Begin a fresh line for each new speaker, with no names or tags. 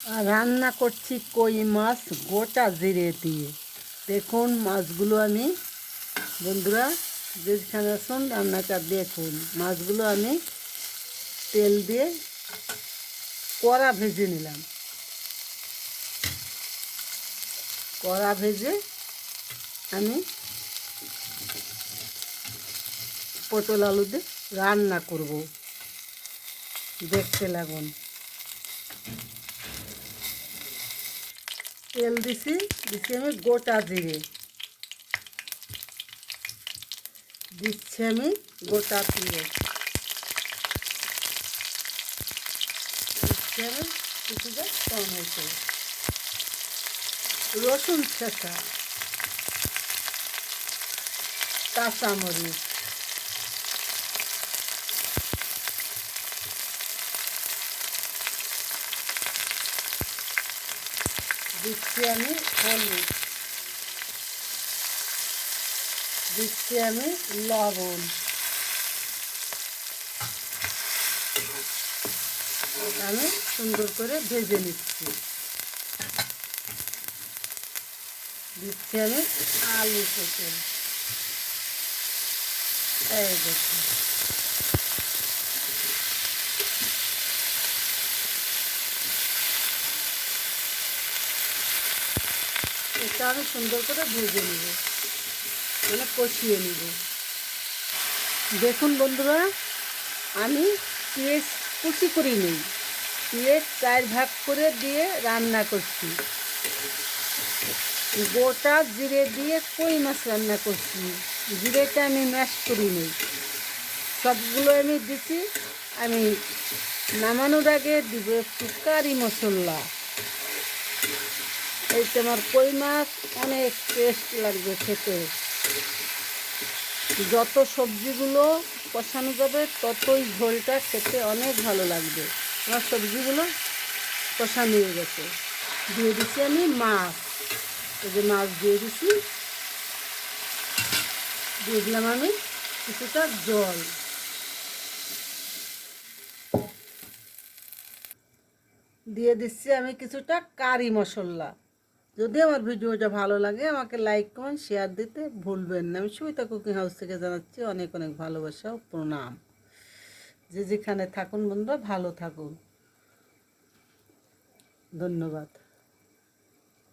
আর রান্না করছি কই মাছ গোটা জিরে দিয়ে। দেখুন মাছগুলো আমি, বন্ধুরা যেখানে আসুন রান্নাটা দেখুন, মাছগুলো আমি তেল দিয়ে কড়া ভেজে নিলাম। কড়া ভেজে আমি পটল আলু দিয়ে রান্না করব, দেখতে লাগুন। তেল দিছি আমি গোটা জিরে দিচ্ছি, আমি গোটা জিরে দিচ্ছি, আমি কিছুটা টমেটো, রসুন ছেঁচা, কাঁচামরিচ, দিচ্ছি আমি হলুদ, দিচ্ছি আমি লবণ, আমি সুন্দর করে ভেজে নিচ্ছি। দিচ্ছি আমি আলু কেটে, এই দেখুন। এটা আমি সুন্দর করে ভেজে নিব, মানে কষিয়ে নিব। দেখুন বন্ধুরা, আমি পেঁয়াজ কুচি করি নেই, পেঁয়াজ 4 ভাগ করে দিয়ে রান্না করছি। গোটা জিরে দিয়ে কই মাছ রান্না করছি, জিরেটা আমি ম্যাশ করি নেই। সবগুলো আমি দিচ্ছি। আমি নামানোর আগে দিব একটু কারি মশলা। এইতে আমার কই মাছ অনেক টেস্ট লাগবে খেতে। যত সবজিগুলো কষানো যাবে ততই ঝোলটা খেতে অনেক ভালো লাগবে। আমার সবজিগুলো কষানো হয়ে গেছে, দিয়ে দিচ্ছি আমি মাছ। এই যে মাছ দিয়ে দিচ্ছি, দিয়ে দিলাম আমি কিছুটা জল, দিয়ে দিচ্ছি আমি কিছুটা কারি মশলা। যদি আমার ভিডিওটা ভালো লাগে আমাকে লাইক কমেন্ট শেয়ার দিতে ভুলবেন না। আমি সুমিতা কুকিং হাউস থেকে জানাচ্ছি অনেক অনেক ভালোবাসা ও প্রণাম। যে যেখানে থাকুন বন্ধুরা ভালো থাকুন, ধন্যবাদ।